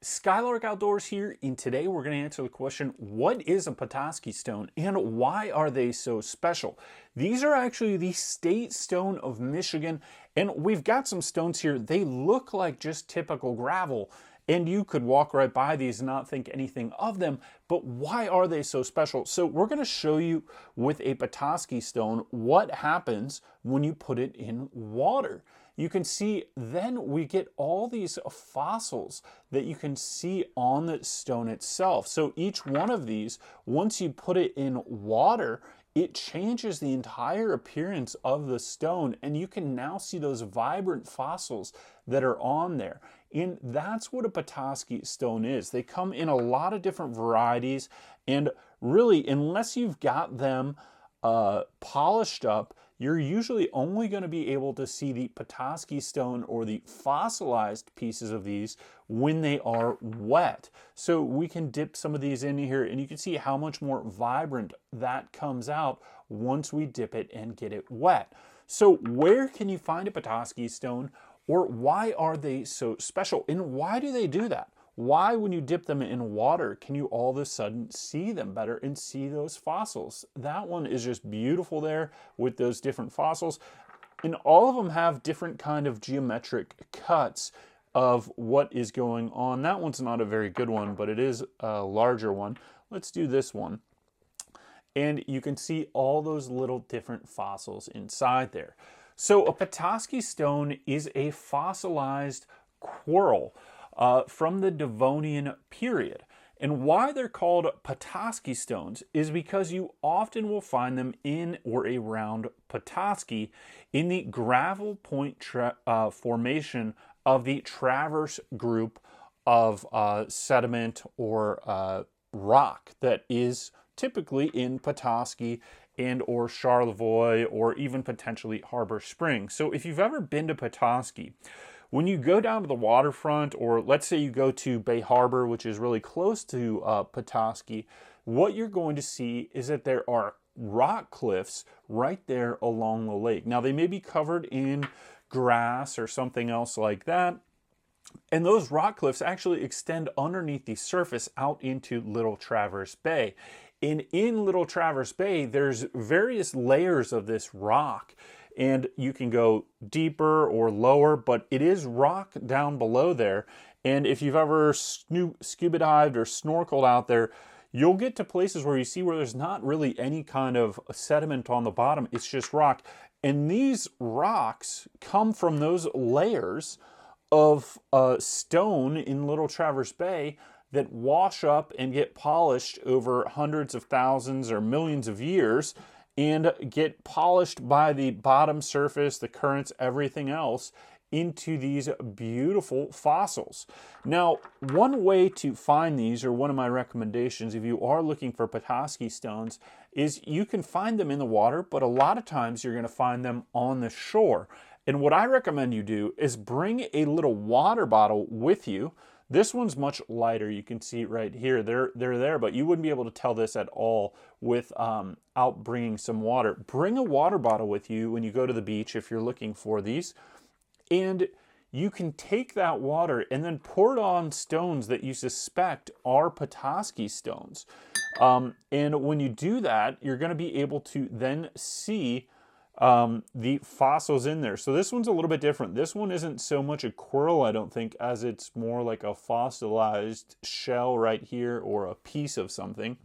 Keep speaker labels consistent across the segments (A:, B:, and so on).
A: Skylark Outdoors here, and today we're going to answer the question, what is a Petoskey stone and why are they so special? These are actually the state stone of Michigan, and we've got some stones here. They look like just typical gravel, and you could walk right by these and not think anything of them, but why are they so special? So we're going to show you with a Petoskey stone what happens when you put it in water. You can see then we get all these fossils that you can see on the stone itself. So each one of these, once you put it in water, it changes the entire appearance of the stone, and you can now see those vibrant fossils that are on there. And that's what a Petoskey stone is. They come in a lot of different varieties, and really, unless you've got them polished up, you're usually only going to be able to see the Petoskey stone or the fossilized pieces of these when they are wet. So we can dip some of these in here and you can see how much more vibrant that comes out once we dip it and get it wet. So where can you find a Petoskey stone, or why are they so special, and why do they do that? Why, when you dip them in water, can you all of a sudden see them better and see those fossils? That one is just beautiful there with those different fossils. And all of them have different kind of geometric cuts of what is going on. That one's not a very good one, but it is a larger one. Let's do this one. And you can see all those little different fossils inside there. So a Petoskey stone is a fossilized coral from the Devonian period. And why they're called Petoskey stones is because you often will find them in or around Petoskey in the gravel point formation of the Traverse group of sediment or rock that is typically in Petoskey and or Charlevoix or even potentially Harbor Springs. So if you've ever been to Petoskey, when you go down to the waterfront, or let's say you go to Bay Harbor, which is really close to Petoskey, what you're going to see is that there are rock cliffs right there along the lake. Now, they may be covered in grass or something else like that, and those rock cliffs actually extend underneath the surface out into Little Traverse Bay. And in Little Traverse Bay, there's various layers of this rock, and you can go deeper or lower, but it is rock down below there. And if you've ever scuba dived or snorkeled out there, you'll get to places where you see where there's not really any kind of sediment on the bottom. It's just rock. And these rocks come from those layers of stone in Little Traverse Bay that wash up and get polished over hundreds of thousands or millions of years and get polished by the bottom surface, the currents, everything else, into these beautiful fossils. Now, one way to find these, or one of my recommendations if you are looking for Petoskey stones, is you can find them in the water, but a lot of times you're going to find them on the shore. And what I recommend you do is bring a little water bottle with you. This one's much lighter. You can see right here. They're there, but you wouldn't be able to tell this at all without bringing some water. Bring a water bottle with you when you go to the beach if you're looking for these. And you can take that water and then pour it on stones that you suspect are Petoskey stones. And when you do that, you're going to be able to then see the fossils in there. So this one's a little bit different. This one isn't so much a coral, I don't think, as it's more like a fossilized shell right here or a piece of something.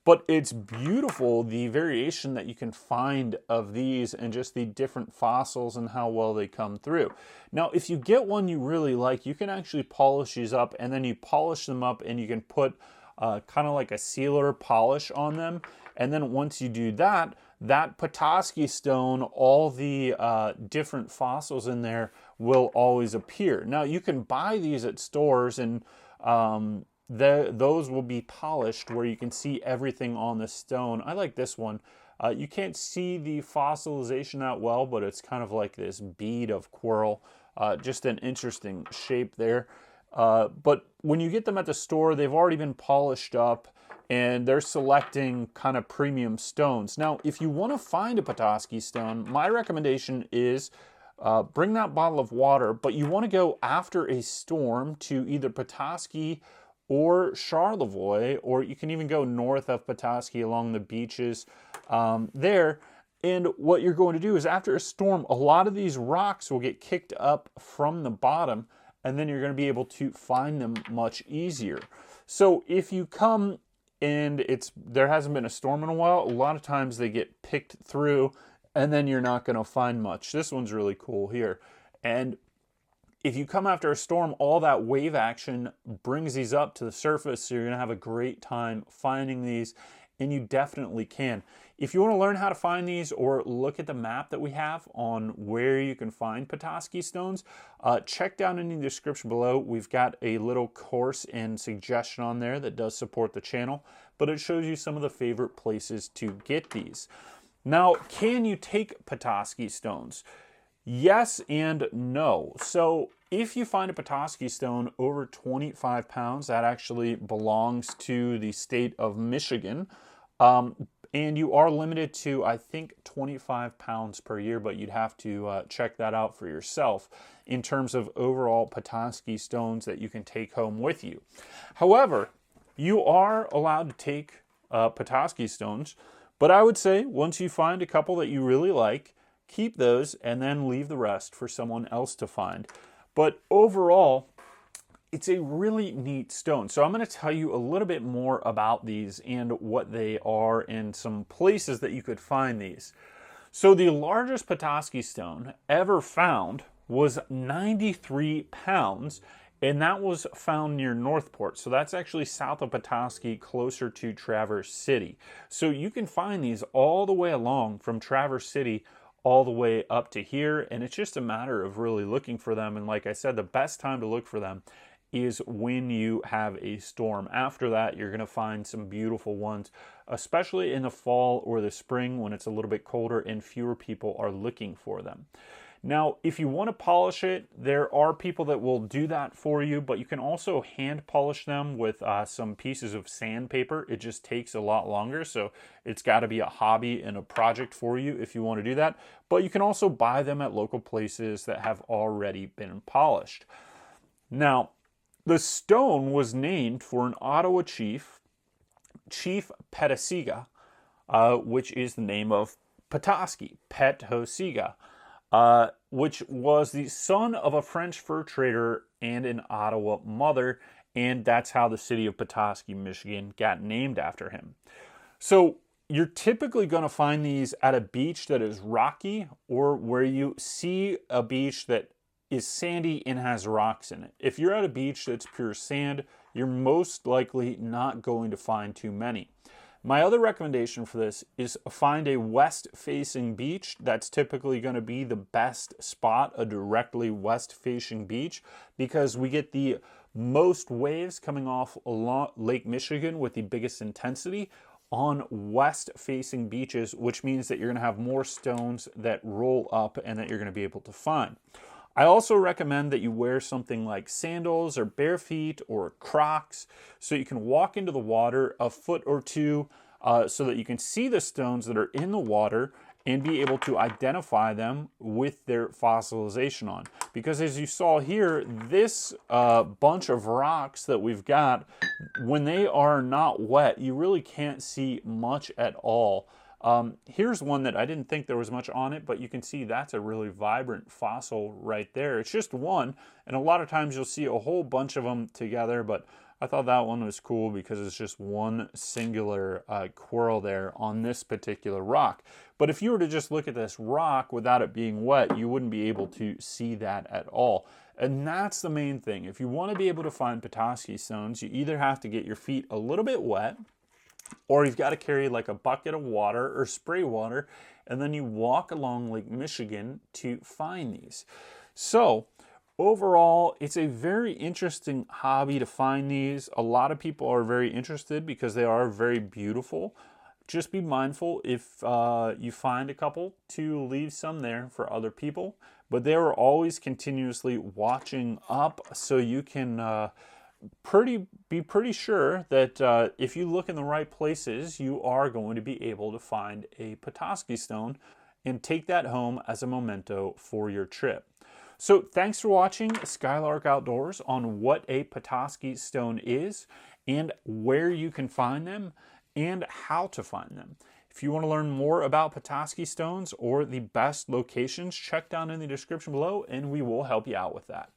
A: But it's beautiful, the variation that you can find of these and just the different fossils and how well they come through. Now, if you get one you really like, you can actually polish these up, and then you polish them up and you can put kind of like a sealer polish on them. And then once you do that, that Petoskey stone, all the different fossils in there will always appear. Now, you can buy these at stores, and those will be polished where you can see everything on the stone. I like this one. You can't see the fossilization that well, but it's kind of like this bead of coral. Just an interesting shape there. But when you get them at the store, they've already been polished up, and they're selecting kind of premium stones. Now, if you want to find a Petoskey stone, my recommendation is bring that bottle of water, but you want to go after a storm to either Petoskey or Charlevoix, or you can even go north of Petoskey along the beaches there. And what you're going to do is after a storm, a lot of these rocks will get kicked up from the bottom, and then you're going to be able to find them much easier. So if you come and there hasn't been a storm in a while, a lot of times they get picked through and then you're not going to find much. This one's really cool here. And if you come after a storm, all that wave action brings these up to the surface, so you're going to have a great time finding these, and you definitely can. If you want to learn how to find these or look at the map that we have on where you can find Petoskey stones, check down in the description below. We've got a little course and suggestion on there that does support the channel, but it shows you some of the favorite places to get these. Now, can you take Petoskey stones? Yes and no. So if you find a Petoskey stone over 25 pounds, that actually belongs to the state of Michigan. And you are limited to, I think, 25 pounds per year, but you'd have to check that out for yourself in terms of overall Petoskey stones that you can take home with you. However, you are allowed to take Petoskey stones, but I would say once you find a couple that you really like, keep those and then leave the rest for someone else to find. But overall, it's a really neat stone. So I'm going to tell you a little bit more about these and what they are and some places that you could find these. So the largest Petoskey stone ever found was 93 pounds, and that was found near Northport. So that's actually south of Petoskey, closer to Traverse City. So you can find these all the way along from Traverse City all the way up to here, and it's just a matter of really looking for them. And like I said, the best time to look for them is when you have a storm. After that, you're going to find some beautiful ones, especially in the fall or the spring when it's a little bit colder and fewer people are looking for them. Now, if you want to polish it, there are people that will do that for you, but you can also hand polish them with some pieces of sandpaper. It just takes a lot longer, so it's got to be a hobby and a project for you if you want to do that. But you can also buy them at local places that have already been polished. Now, the stone was named for an Ottawa chief, Chief Petoskey, which is the name of Petoskey, Petoskey. Which was the son of a French fur trader and an Ottawa mother, and that's how the city of Petoskey, Michigan got named after him. So you're typically going to find these at a beach that is rocky or where you see a beach that is sandy and has rocks in it. If you're at a beach that's pure sand, you're most likely not going to find too many. My other recommendation for this is find a west-facing beach. That's typically going to be the best spot, a directly west-facing beach, because we get the most waves coming off along Lake Michigan with the biggest intensity on west-facing beaches, which means that you're going to have more stones that roll up and that you're going to be able to find. I also recommend that you wear something like sandals or bare feet or Crocs so you can walk into the water a foot or two so that you can see the stones that are in the water and be able to identify them with their fossilization on. Because as you saw here, this bunch of rocks that we've got, when they are not wet, you really can't see much at all. Here's one that I didn't think there was much on it, but you can see that's a really vibrant fossil right there. It's just one, and a lot of times you'll see a whole bunch of them together, but I thought that one was cool because it's just one singular coral there on this particular rock. But if you were to just look at this rock without it being wet, you wouldn't be able to see that at all. And that's the main thing. If you want to be able to find Petoskey stones, you either have to get your feet a little bit wet, or you've got to carry like a bucket of water or spray water, and then you walk along Lake Michigan to find these. So overall, it's a very interesting hobby to find these. A lot of people are very interested because they are very beautiful. Just be mindful if you find a couple to leave some there for other people. But they are always continuously watching up, so you can be pretty sure that if you look in the right places, you are going to be able to find a Petoskey stone. and take that home as a memento for your trip. So thanks for watching Skylark Outdoors on what a Petoskey Stone is and where you can find them and how to find them. If you want to learn more about Petoskey Stones or the best locations, check down in the description below and we will help you out with that.